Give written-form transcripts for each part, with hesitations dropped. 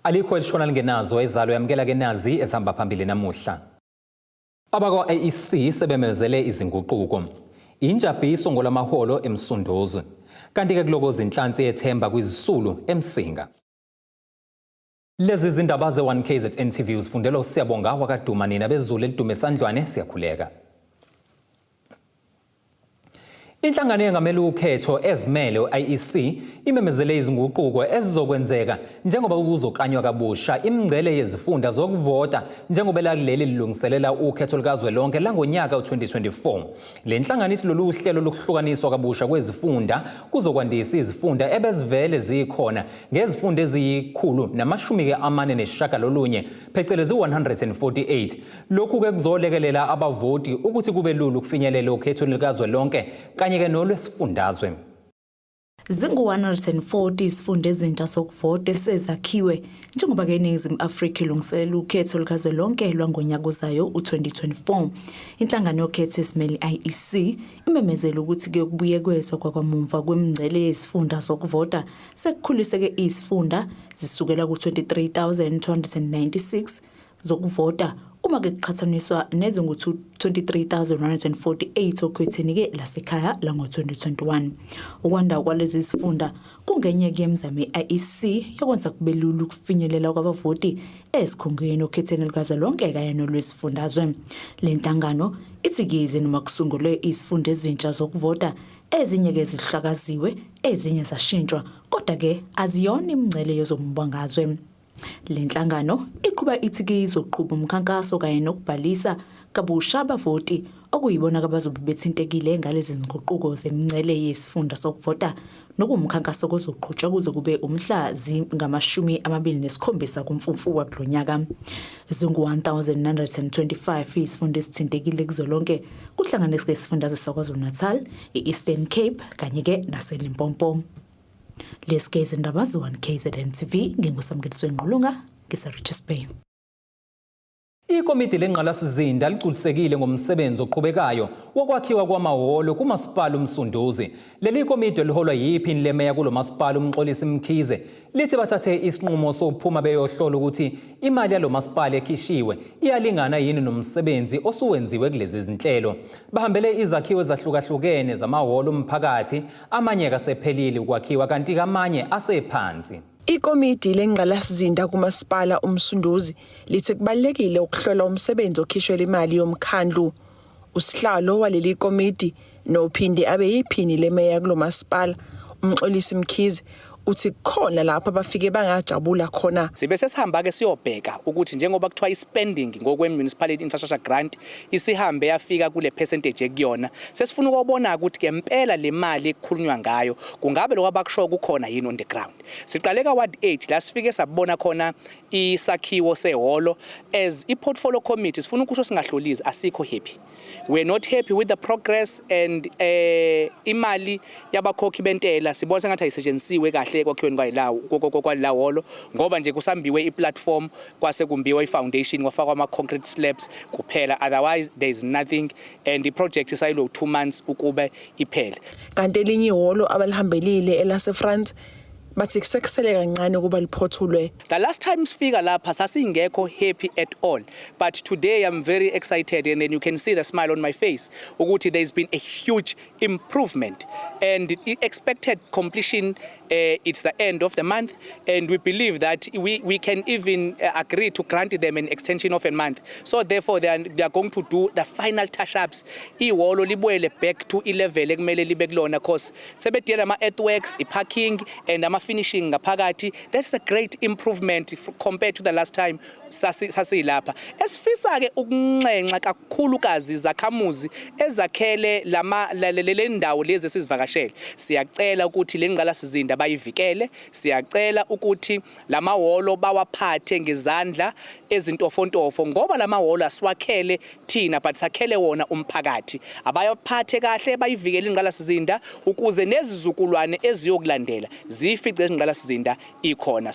Alikho elishona lingenazo ezalo yamkela ke nazi ezihamba phambili namuhla. Abakwa I-Iec sebemezele izinguquko. Injabiso ngolamaholo eMsunduzi. Kanti ke kuloko zinhlansi ethemba kwizisulu eMsinga. Lezi zindaba ze-1KZNTV uzifundela usiyabonga wakaduma nina bezulu elidume esandlwane siyakhuleka. Inhlangano yengamela ukhetho ezimele I-Iec imemezele izinguquko ezizokwenzeka njengoba kuzoklanywa kabusha imingcele yezifunda zokuvota njengoba leli lilungiselela ukhetho likazwelonke langonyaka u2024. Le nhlangano ithi lolu hlelo lokuhlukaniswa kabusha kwezifunda kuzokwandisa izifunda ebezivele zikhona ngezifunda eziyi149 phecelezi 148. Lokhu ke kuzolekelela abavoti ukuthi kube lulu kufinyelela ukhetho likazwelonke kanye ke nolwesifundazwe. Zingu-140 izifundo ezintsha zokuvota esezakhiwe njengoba ke iNingizimu Afrika ilungiselela ukhetho likazwelonke lwangonyaka ozayo u2024. Inhlangano yokhetho esimele I-Iec imemezela ukuthi ke kubuye kwezwa kwakwamumva kwemingcele yezifunda zokuvota sekukhulise ke izifunda zisukela ku-23,296 zokuvota uma ke kuqhathaniswa nezingu-23,148 okhethweni ke lasekhaya lango-2021. Ukwanda kwalezi zifunda kungenye ke yemizamo ye-I-Iec yokwenza kube lula ukufinyelela kwabavoti esikhungweni okhethweni likazwelonke kanye nolwesifundazwe. Le nhlangano ithi kize noma kusungulwe izifunda ezintsha zokuvota ezinye ke zihlakaziwe ezinye zashintshwa kodwa ke aziyona imingcele yezombangazwe. Le nhlangano iqhuba ithi izoqhuba umkhankaso kanye nokubhalisa kabusha abavoti okuyibona abazobe bethintekile ngalezi zinguquko zemingcele yesifunda sokuvota nokumkhankaso ozoqhutshwa kuze kube umhla zingama-27 kuMfumfu wakulonyaka. Zingu-1925 izifunda ezithintekile kuzolonke kuhlanganisa isifundazwe saKwaZulu-Natal, i-Eastern Cape kanye ke naseLimpopo. Lezi izindaba ze-1KZNTV nginguSamkeliso Ngqulunga ngiseRichards Bay. Ikomiti lenqalasizinda liculisekile ngomsebenzi oqhubekayo wokwakhiwa kwamahholo kumasipala uMsunduzi. Leli komiti liholwa yiphini lemeya kulomasipala uMxolisi lithi bathathe isinqumo sokuphuma beyohlola ukuthi imali yalo masipala ekhishiwe iyalingana yini nomsebenzi osuwenziwe kulezi zinhlelo. Bahambele izakhiwo ezahlukahlukene zamahholo omphakathi, amanye kasephelile ukwakhiwa kanti amanye asephansi. Ikomiti lenqalasizinda kumasipala uMsunduzi lithi kubalekile ukuhlola umsebenzi okhishwe imali yomkhandlu. Usihlalo waleli komiti nophinde abe yiphini lemeya kulomasipala uMxolisi uthi khona lapha bafike bangajabula khona. Sibe sesihamba ke siyobheka ukuthi njengoba kuthiwa ispending ngokwe-municipality infrastructure grant isihambe yafika kule percentage ekuyona, sesifuna ukubona ukuthi ke impela le mali ekukhulunywa ngayo kungabe lokwabakusho kukhona yini on the ground. Siqale ka ward 8 la sifike sabona khona isakhiwo sehholo as i-portfolio committee sifuna ukusho singahlolizi asikho happy. We're not happy with the progress and imali yabakhokhi bentela sibona sengathi ayisetshenzisiwe kahle kwakhiweni kwalawolo ngoba nje kusambiwe i-platform kwase kumbiwe i-foundation kwafakwa ama-concrete slabs kuphela, otherwise there is nothing and the project isayilo 2 months ukube iphele. Kanti elinye ihholo abalihambelile elase-France bathi kusekusele kancane kuba liphothulwe. The last time sifika lapha sasingekho happy at all, but today I'm very excited and then you can see the smile on my face ukuthi there's been a huge improvement and the expected completion it's the end of the month and we believe that we can even agree to grant them an extension of a month, so therefore they are going to do the final touch-ups. Ihholo libuyele back to i-level ekumele libe kulona cause sebedela ama-earthworks, i-parking and finishing ngaphakathi. That's a great improvement compared to the last time sasilapha. Esifisa ke ukunxenxa kakhulukazi zakhamuzi ezakhele le ndawo lezi sizivakashele. Siyacela ukuthi lenqalasizinda bayivikele, siyacela ukuthi lamahholo bawaphathe ngezandla ezintofontofo ngoba lamahholo asiwakhele thina but sakhele wona umphakathi. Abayaphathe kahle bayivikele inqalasizinda ukuze nezizukulwane eziyokulandela zifice ingqalasizinda ikhona.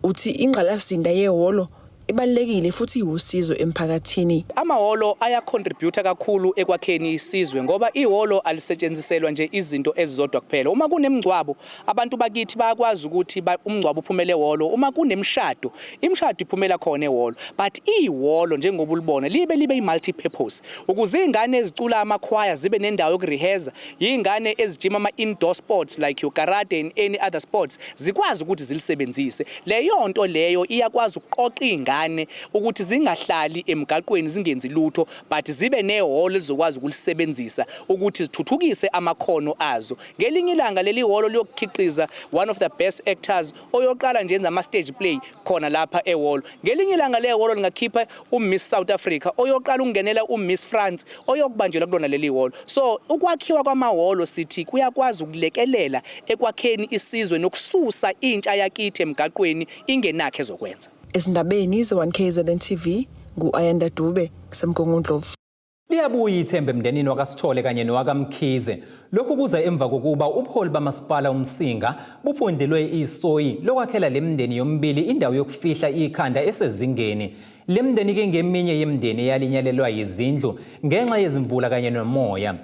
Uthi ingqalasizinda yehholo ibalekile futhi iwusizo emphakathini. Amahholo ayacontribute kakhulu ekwakheni isizwe ngoba ihholo alisetshenziselwa nje izinto ezizodwa kuphela. Uma kunemingcwabo abantu bakithi bayakwazi ukuthi umngcwabo uphumele ehholo. Uma kunemshado, imshado iphumela khona ehholo. But ihholo njengoba ulibona libe i-multi purpose. Ukuze izingane ezicula amakhwaya zibe nendawo yokureheza, izingane ezijima ama-indoor sports like your karate and any other sports zikwazi ukuthi zilisebenzise. Leyo nto leyo iyakwazi ukuqoqa izingane ukuthi zingahlali emgaqweni zingenzi lutho but zibe nehholo elizokwazi ukulisebenzisa ukuthi zithuthukise amakhono azo. Ngelinye ilanga leli hholo liyokukhiqiza one of the best actors oyoqala nje enza ama stage play khona lapha ehholo. Ngelinye ilanga le hholo lingakhipha uMiss South Africa oyoqala ukungenela uMiss France oyokubanjelwa kulona leli hholo. So ukwakhiwa kwamahholo sithi kuyakwazi ukulekelela ekwakheni isizwe nokususa intsha yakithi emgaqweni ingenakho ezokwenza. Ezindabeni ze-1KZNTV ngu-Ayanda Dube kusemgungundlovu. Liyabuya ithemba emndenini wakaSithole kanye nowakamkhize. Lokhu kuza emva kokuba ubuholi bamasipala uMsinga buphondelwe isoyi lokwakhela lemndeni yombili indawo yokufihla ikhanda esezingeni. Lemndeni ke ngeminye yemndeni yalinyalelwa izindlu ngenxa yezimvula kanye nomoya.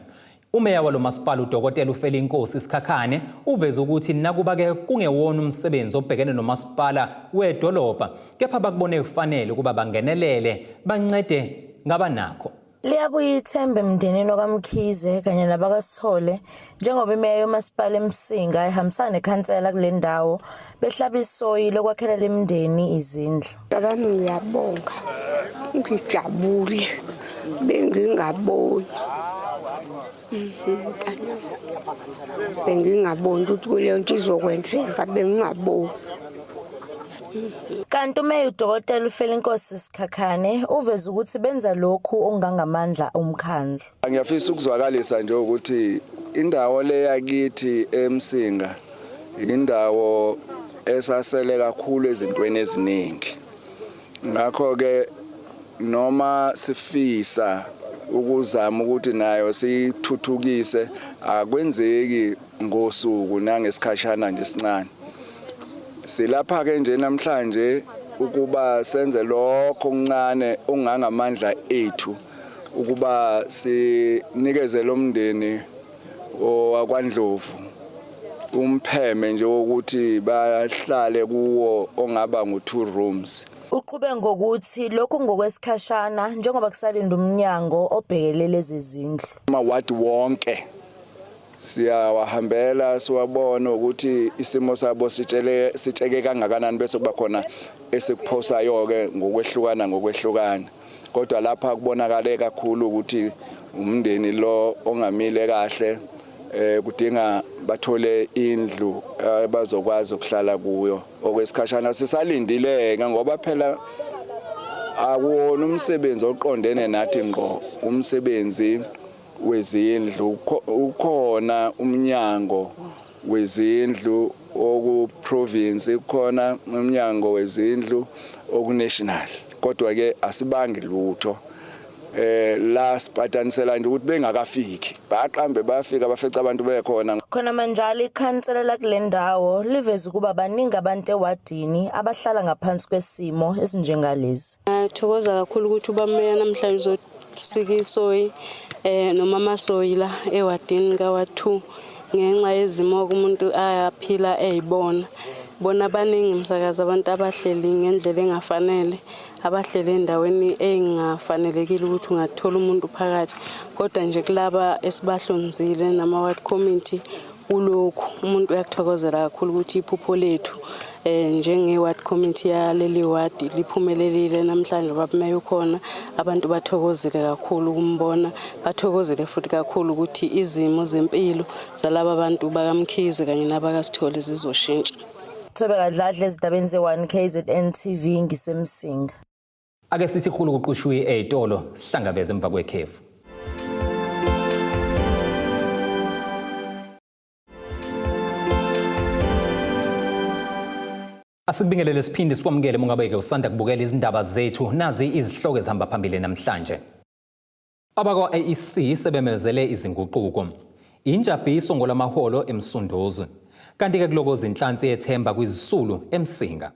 Umeya walo masipala uDokotela uFelinkosi Sikhakhane uveza ukuthi nakuba ke kungewona umsebenzi obhekene nomasipala wedolobha kepha bakubone kufanele ukuba bangenelele bancede ngabanakho. Liyabuya ithemba emndenini wakaMkhize kanye nabakaSithole njengoba imeya yomasipala eMsinga ihambisana nekhansela kule ndawo behlaba isoyi lokwakhela lemndeni izindlu. Abantu ngiyabonga ngijabule bengingaboni bengingaboni ukuthi kuleyo nto izokwenzeka bengingaboni. Kanti umeya uDokotela uFelinkosi Sikhakhane uveza ukuthi benza lokhu ongangamandla omkhandlu. Ngiyafisa ukuzwakalisa nje ukuthi indawo le yakithi eMsinga indawo esasele kakhulu ezintweni eziningi. Ngakho ke noma sifisa ukuzama ukuthi nayo sithuthukise akwenzeki ngosuku nangesikhashana nje sincane. Silapha ke nje namhlanje ukuba senze lokho okuncane ongangamandla ethu ukuba sinikeze lomndeni owakwaNdlovu umpheme nje ukuthi bahlale kuwo ongaba ngo2 rooms. Uqhube ngokuthi lokhu ngokwesikhashana njengoba kusalinda umnyango obhekelele lezi zindlu. Amawadi wonke siyawahambela siwabona ukuthi isimo sabo sitsheke kangakanani bese kuba khona esikuphosayo ke ngokwehlukana kodwa lapha kubonakala kakhulu ukuthi umndeni lo ongamile kahle kudinga bathole indlu bazokwazi ukuhlala kuyo okwesikhashana. Sisalindileke ngoba phela akuwona umsebenzi oqondene nathi ngqo umsebenzi wezindlu ukhona umnyango wezindlu oku province ukhona umnyango wezindlu oku national kodwa ke asibangi lutho la sipatanisela nje ukuthi bengakafiki baqambe bafika bafeca abantu bekhona. Khona manje ikhansela la kule ndawo liveza ukuba baningi abantu ewadini abahlala ngaphansi kwesimo esinjengalezi. Ngithokoza kakhulu ukuthi ubameya namhlanje uzosika isoyi noma amasoyi la ewadini ka2 ngenxa yezimo umuntu ayaphila eyibona. Bona baningi umsakazi abantu abahleli ngendlela engafanele abahleli endaweni engafanelekile ukuthi ungathola umuntu phakathi kodwa nje kulaba esibahlonzile nama ward committee kulokhu umuntu uyakuthokozela kakhulu ukuthi iphupho lethu njenge ward committee yaleli ward liphumelelile namhlanje babumeya ukhona abantu bathokozile kakhulu ukumbona bathokozile futhi kakhulu ukuthi izimo zempilo zalabo abantu bakaMkhize kanye nabakaSithole zizoshintsha. Thobe kadladle ezindabeni ze-1KZNTV ngisemsinga. Ake sithi khulu kuqhushuyi ezitolo sihlangabeze emva kwekhefu. Asibingelele siphinde sikwamukele mungabeke usanda kubukela izindaba zethu nazi izihloko ezihamba phambili namhlanje. Abakwa I-Iec sebemezele izinguquko. Injabiso ngolamaholo eMsunduzi. Kanti ke kuloko zinhlansi ethemba kwizisulu eMsinga.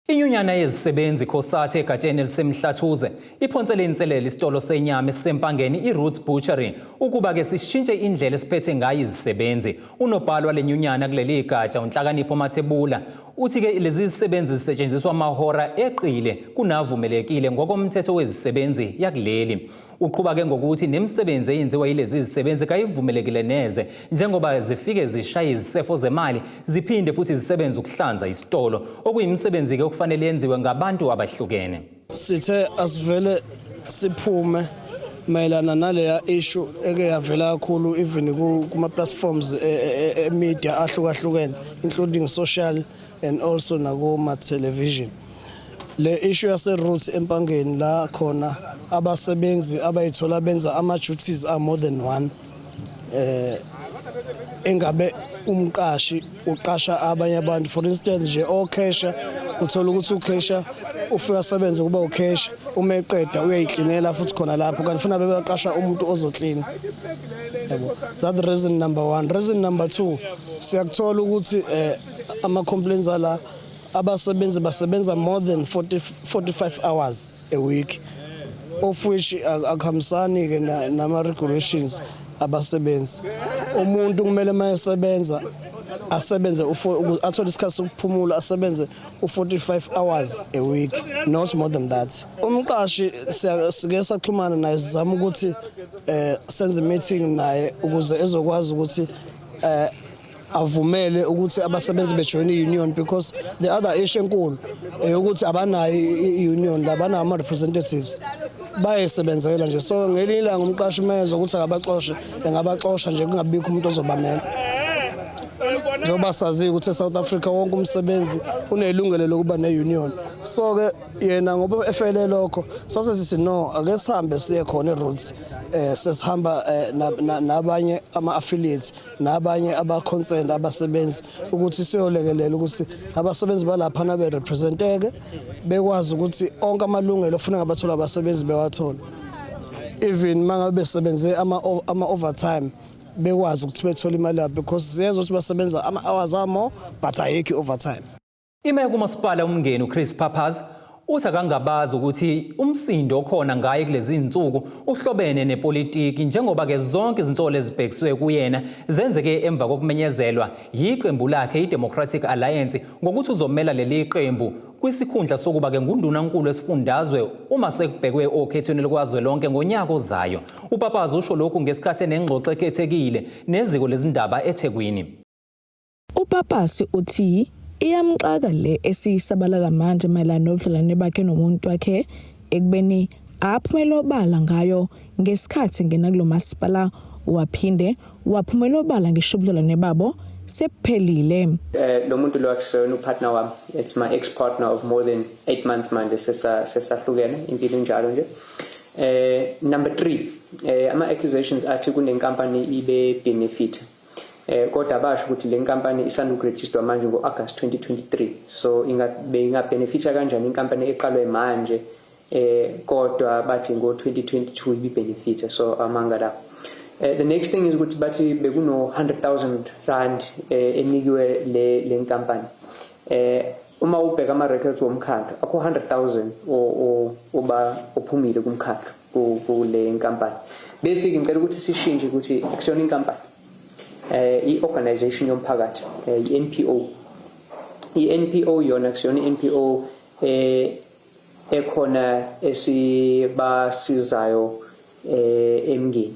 Inyunyana yezisebenzi khosathe egatsheni elisemhlathuze iphonsele inselele isitolo senyama esempangeni iRoots Butchery ukuba ke sishintshe indlela esiphethe ngayo izisebenzi. Unobhala walenyunyana kuleli igatsha uNhlakanipho Mathebula uthi ke lezi zisebenzi zisetshenziswa amahora eqile kunavumelekile ngokomthetho wezisebenzi yakuleli. Uqhuba ke ngokuthi nemisebenzi eyenziwa yilezi zisebenzi kayivumelekile neze njengoba zifike zishaye izisefo zemali ziphinde futhi zisebenze ukuhlanza isitolo okuyimisebenzi ke okufanele yenziwe ngabantu abahlukene. Sithe asivele siphume mayelana naleya issue eke yavela kakhulu even kuma platforms media ahlukahlukene including social and also nakuma television. Le issue yase Roots empangeni la khona abasebenzi abayithola benza ama duties are more than one engabe umqashi uqasha abanye abantu. For instance nje okesha uthola ukuthi ukesha ufika sebenze kuba ukesha uma eqeda uyayiklinela futhi khona lapho kanti ufuna bebaqasha umuntu ozoclean. Yebo, that reason number 1. Reason number 2, siyakuthola ukuthi ama complaints ala abasebenzi basebenza more than 45 hours a week, of which akuhambisani ke nama regulations abasebenzi. Umuntu kumele mayesebenza asebenze athole isikhathi sokuphumula asebenze u45 hours a week, not more than that. Umqashi sike saxhumana naye sizama ukuthi senze meeting naye ukuze ezokwazi ukuthi avumele ukuthi abasebenzi bejoin i-union, because the other issue enkulu ukuthi abanayo i-union labana ama representatives bayesebenzela nje. So ngelinye ilanga umqashi meza ukuthi akabaxoshe engabaxosha nje kungabikho umuntu ozobamela. Njoba sazi ukuthi eSouth Africa wonke umsebenzi unelungelo lokuba ne-union. So ke yena ngoba efele lokho sase sithi no ake sihambe siye khona eRoots sesihamba nabanye ama-affiliates nabanye aba-concerned abasebenzi ukuthi siyolekelela ukuthi abasebenzi balapha nabe representeke bekwazi ukuthi onke amalungelo ofuna ngabathola abasebenzi bewathola, even mangabe besebenze ama-overtime bekwazi ukuthi bethole imali yabo because siyezwa ukuthi basebenza ama-hours amo but ayikho overtime. Imeya kumasipala umngeni uChris Papaz uthi akangabazi ukuthi umsindo okhona ngaye kulezi insuku uhlobene nepolitiki njengoba ke zonke izinsolo ezibhekiswe kuyena zenzeke emva kokumenyezelwa yiqembu lakhe iDemocratic Alliance ngokuthi uzomela leli qembu kwisikhundla sokuba ke nguNdunankulu esifundazwe uma sekubhekwe okhethweni likazwelonke ngonyaka ozayo. UPapaz usho lokhu ngesikhathi enengxoxo ekhethekile neziko lezindaba eThekwini. uPapaz uthi iyamxaka le esisabalala manje mayelana nobudlelwane bakhe nomuntu wakhe ekubeni aphumela obala ngayo ngesikhathi ngena kulo masipala waphinde waphumela obala ngeshubudlelwane babo sephelile. Lo muntu lo akusona upartner wami, it's my ex-partner of more than 8 months manje sesahlukene impilo njalo nje. Number 3, ama accusations athi kunenkampani ibe benefit. Kodwa basho ukuthi le nkampani isanda ukuregister manje ngo-August 2023, so ingabenefita kanjani inkampani eqalwe manje kodwa bathi ngo-2022 ibenefita, so amanga lapho. The next thing is ukuthi bathi bekuno 100,000 rand enikiwe le nkampani. Uma ubheka ama records womkhakha akho 100,000 oba ophumile kumkhakha kule nkampani. Bese ngicela ukuthi sishintshe ukuthi akusiyona inkampani, i-organization yomphakathi, i-NPO. I-NPO yona akusiyona i-NPO ekhona esibasizayo emngeni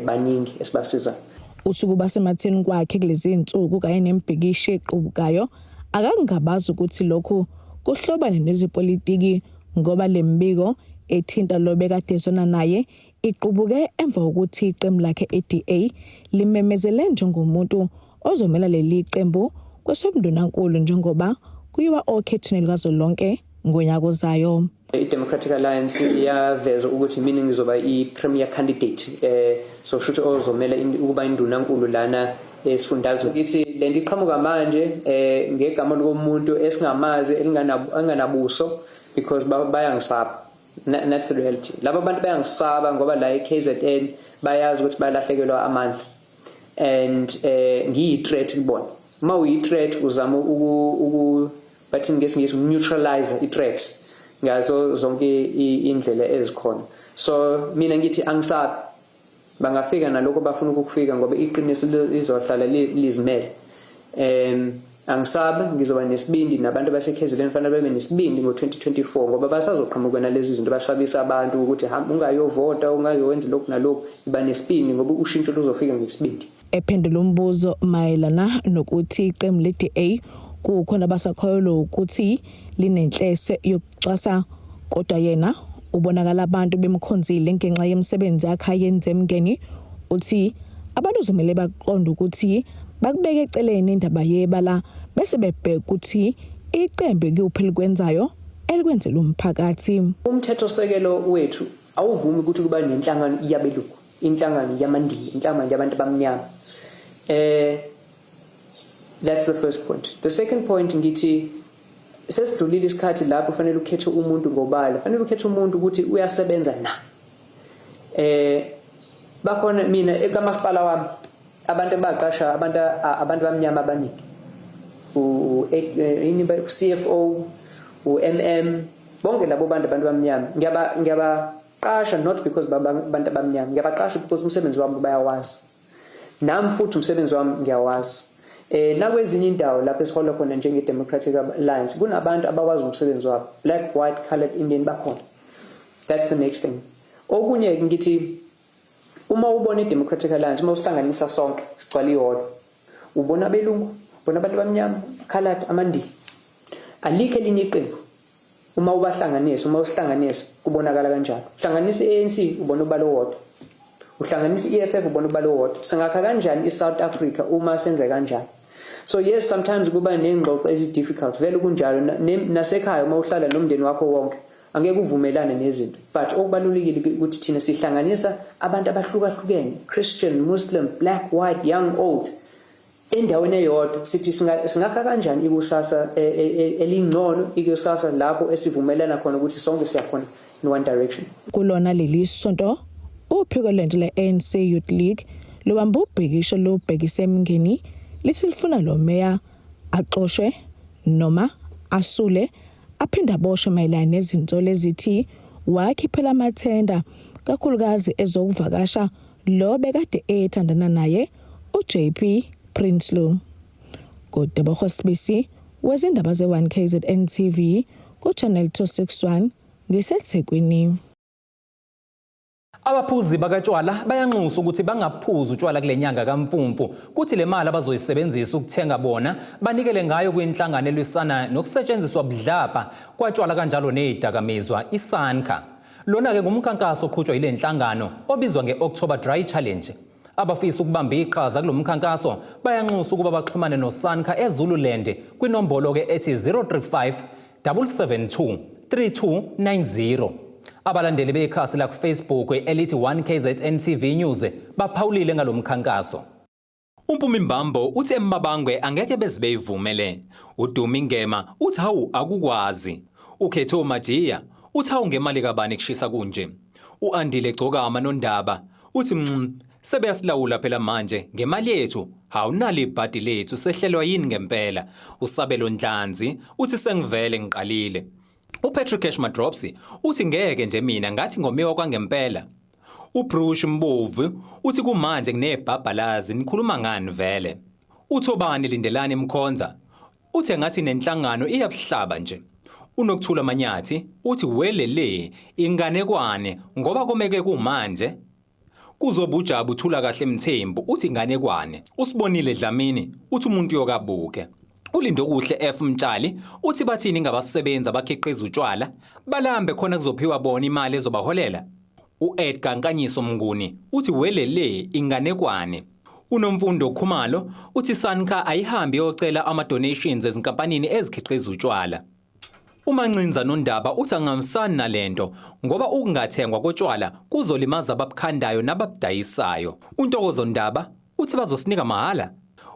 baningi esibasizayo. Usuku basematheni kwakhe kulezi insuku kanye nembhikisho equbukayo akangabazi ukuthi lokhu kuhlobane nezipolitiki ngoba lembiko ethinta lo bekade ezona naye iqubuke emva kokuthi iqembu lakhe eDA limemezele njengomuntu ozomela leli qembu kwesobundunankulu njengoba kuyiwa okhethweni likazwelonke ngonyaka ozayo. I-Democratic Alliance yaveza ukuthi mina ngizoba i-premier candidate, so shuthi ozomela ukuba indunankulu lana esifundazwe. Ithi lento iqhamuka manje ngegama lomuntu esingamazi elinganabuso because bayangisaba. That's the reality. Laba bantu bayangisaba ngoba la eKZN bayazi ukuthi balahlekelwa amandla and ngiyi-threat kubona. Uma uyi-threat uzama bathi ngesingisi neutralize i-threats ngazo zonke indlela ezikhona. So mina ngithi angisabi bangafika naloko bafuna ukufika ngoba iqiniso lizohlala lizimele. Angisabi ngizoba nesibindi nabantu baseKZN fanele babe nesibindi ngo-2024 ngoba basazoqhamuka nalezi zinto basabisa abantu ukuthi ungayovota ungayowenza lokhu nalokhu iba nesibindi ngoba ushintsho luzofika ngesibindi. Ephendula umbuzo mayelana nokuthi iqembu le-DA kukhona basakholwa ukuthi linenhleso yokucwasa kodwa yena ubonakala abantu bemkhonzile ngenxa yemisebenzi yakhe ayenze emngeni uthi abantu uzomele baqonde ukuthi bakubeke eceleni indaba yebala bese bebheka ukuthi iqembu kuyuphela kwenzayo elikwenzela umphakathi. Umthethosekelo wethu awuvumi ukuthi kuba nenhlangano yabelungu, inhlangano yamandiya, inhlangano yabantu abamnyama. That's the first point. The second point ngithi sesidlulile isikhathi lapho fanele ukhethe umuntu ngobala, fanele ukhethe umuntu ukuthi uyasebenza na. Bakhona mina ekamasipala wami abantu abaqasha abantu bamnyama abaningi. CFO, MM, bonke labo abantu bamnyama. Ngiyabaqasha not because abantu abamnyama, ngiyabaqasha because umsebenzi wami bayawazi. Nami futhi umsebenzi wami ngiyawazi. Nakwezinye indawo lapho esihola khona njenge-Democratic Alliance kunabantu abawazi umsebenzi wabo, black, white, colored, Indian bakhona. That's the next thing. Okunye ngithi uma ubona i-Democratic Alliance uma usihlanganisa sonke sigcwala ihholo ubona abelungu, ubona abantu bamnyama, colored, amandi, alikho elinye iqembu uma ubahlanganisa, uma usihlanganisa kubonakala kanjalo. Uhlanganisa i-ANC ubona ubalo wodwa, uhlanganisa i-EFF ubona ubalo wodwa. Singakha kanjani i-South Africa uma senze kanjani? So yes, sometimes kuba nengxoxo ezi-difficult vele kunjalo nasekhaya uma uhlala nomndeni wakho wonke angeke uvumelane nezinto, but okubalulekile ukuthi thina sihlanganisa abantu abahlukahlukene, Christian, Muslim, black, white, young, old, endaweni eyodwa. Sithi singakha kanjani ikusasa elingcono, ikusasa lapho esivumelana khona ukuthi sonke siyakhona in one direction. Kulona leli sonto uphiko lento le-ANC Youth League lubamba ubhekisho lobhekise emngeni lithi lifuna lo meya axoshwe noma asule aphinde aboshwe mayelana nezinto lezithi wakhiphela amathenda kakhulukazi ezokuvakasha lo bekade ethandana naye uJP Prinsloo. Kodwa Sibisi wezindaba ze-1KZNTV ku-Channel 261 ngiseThekwini. Abaphuzi bakatshwala bayanxusa ukuthi bangaphuzi utshwala kule nyanga kaMfumfu kuthi le mali abazoyisebenzisa ukuthenga bona banikele ngayo kwinhlangano elwisana nokusetshenziswa budlapha kwatshwala kanjalo nezidakamizwa iSANCA. Lona ke ngumkhankaso oqhutshwa ile nhlangano obizwa ngeOctober Dry Challenge. Abafisa ukubamba iqhaza kulomkhankaso bayanxusa ukuba baxhumane noSANCA eZululand kwinombolo ke ethi 035 772 3290. Abalandeli bekhasi la ku-Facebook elithi 1KZNTV News baphawulile ngalomkhankaso. Umpumi Mbambo uthi eMabangwe angeke bezibeyivumele. uDumi Ngema uthi hawu akukwazi. Ukhetho Majiya uthi hawu ngemali kabani kushisa kunje. uAndile Gcokama Nondaba uthi sebeyasilawula phela manje ngemali yethu hawunali ibhadi lethu sehlelwa yini ngempela. uSabelo Ndlanzi uthi sengivele ngiqalile. uPatrick Cashma Dropsy uthi ngeke nje mina ngathi ngomewa kwangempela. uBruce Mbovu uthi kumanje kunebhabhalazi nikhuluma ngani vele. uThobani Lindelani Mkhonza uthi ngathi nenhlangano iyabuhlaba nje. uNokuthula Manyathi uthi welele inganekwane ngoba komeke kumanje. kuzobujabu uthula kahle Mthembu uthi inganekwane. usibonile Dlamini uthi umuntu yokabuke. uLindo Kuhle F Mtshali uthi bathini ngabasebenza bakhiqiza utshwala balambe khona kuzophiwa bona imali ezobaholela. uEdgar Nkanyiso Mnguni uthi welele inganekwane. uNomfundo Khumalo uthi SANCA ayihambi yocela ama-donations ezinkampanini ezikhiqiza utshwala. uMancinza Nondaba uthi angamsani nalento ngoba ukungathengwa kotshwala kuzolimaza ababukhandayo nababudayisayo. uNtokozo Ndaba uthi bazosinika mahala.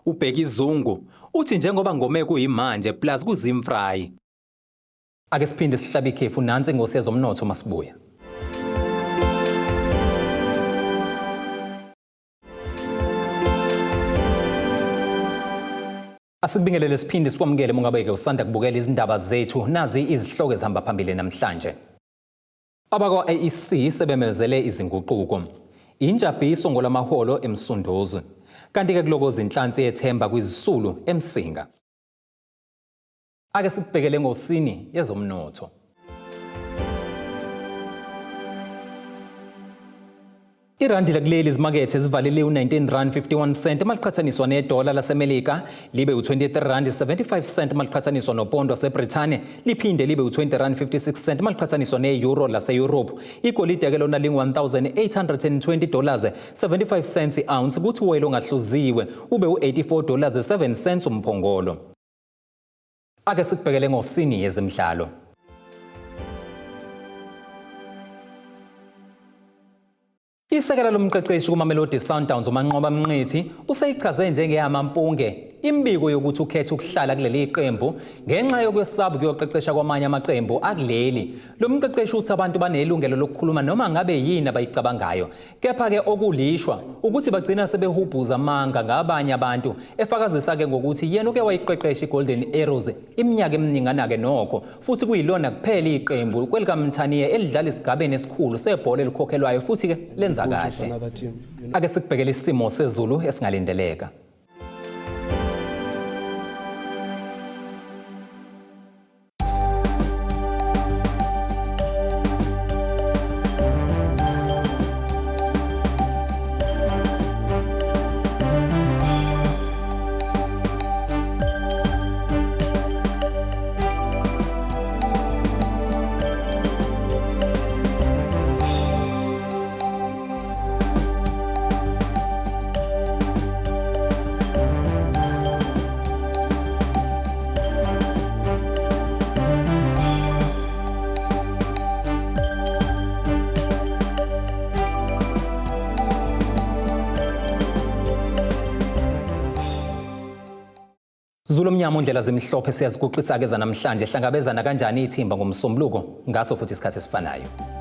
uBheki Zungu uthi njengoba ngome kuyimanje plus kuzimfrayi. Ake siphinde sihlabe ikhefu nansi ingosi yezomnotho masibuya. Asikubingelele siphinde sikwamukele mungabeke usanda kubukela izindaba zethu nazi izihloko ezihamba phambili namhlanje. Abakwa I-Iec sebemezele izinguquko. Injabiso ngolamaholo eMsunduzi. Kanti ke kulokoza inhlansi yethemba kwizisulu eMsinga. Ake sikubhekele ngosini yezomnotho. Irandi lakuleli izimakethe zivalele u19.51 maliqhathaniswa nedola laseMelika, libe u23.75 maliqhathaniswa nopondo waseBrithani, liphinde libe u20.56 maliqhathaniswa ne-euro lase-Europe. Igolide ke lona $1,820.75 i-ounce, kuthi uwele ongahluziwe ube u$84.07 umphongolo. Ake sikubhekele ngosini yezemidlalo. Isekela lomqeqeshi kuMamelodi Sundowns uManqoba Mnqithi useyichaze njengeyamampunge imbiko yokuthi ukhetha ukuhlala kuleli iqembu ngenxa yokwesaba kuyoqeqesha kwamanye amaqembu akuleli. Lo mqeqeshi uthi abantu banelungelo lokukhuluma noma ngabe yini abayicabangayo, kepha ke okulishwa ukuthi bagcina sebehubhuza amanga ngabanye abantu, efakazisa ke ngokuthi yena uke wayiqeqesha iGolden Arrows iminyaka eminingana ke nokho, futhi kuyilona kuphela iqembu kwelikaMthaniye elidlala isigabeni esikhulu sebhola elikhokhelwayo futhi ke lenza kahle. Ake sikubhekele isimo sezulu esingalindeleka. Zulu mnyama undlela zimhlophe siyaziguqisa ke namhlanje hlangabezana kanjani ithimba ngomsombuluko ngaso futhi isikhathi esifanayo.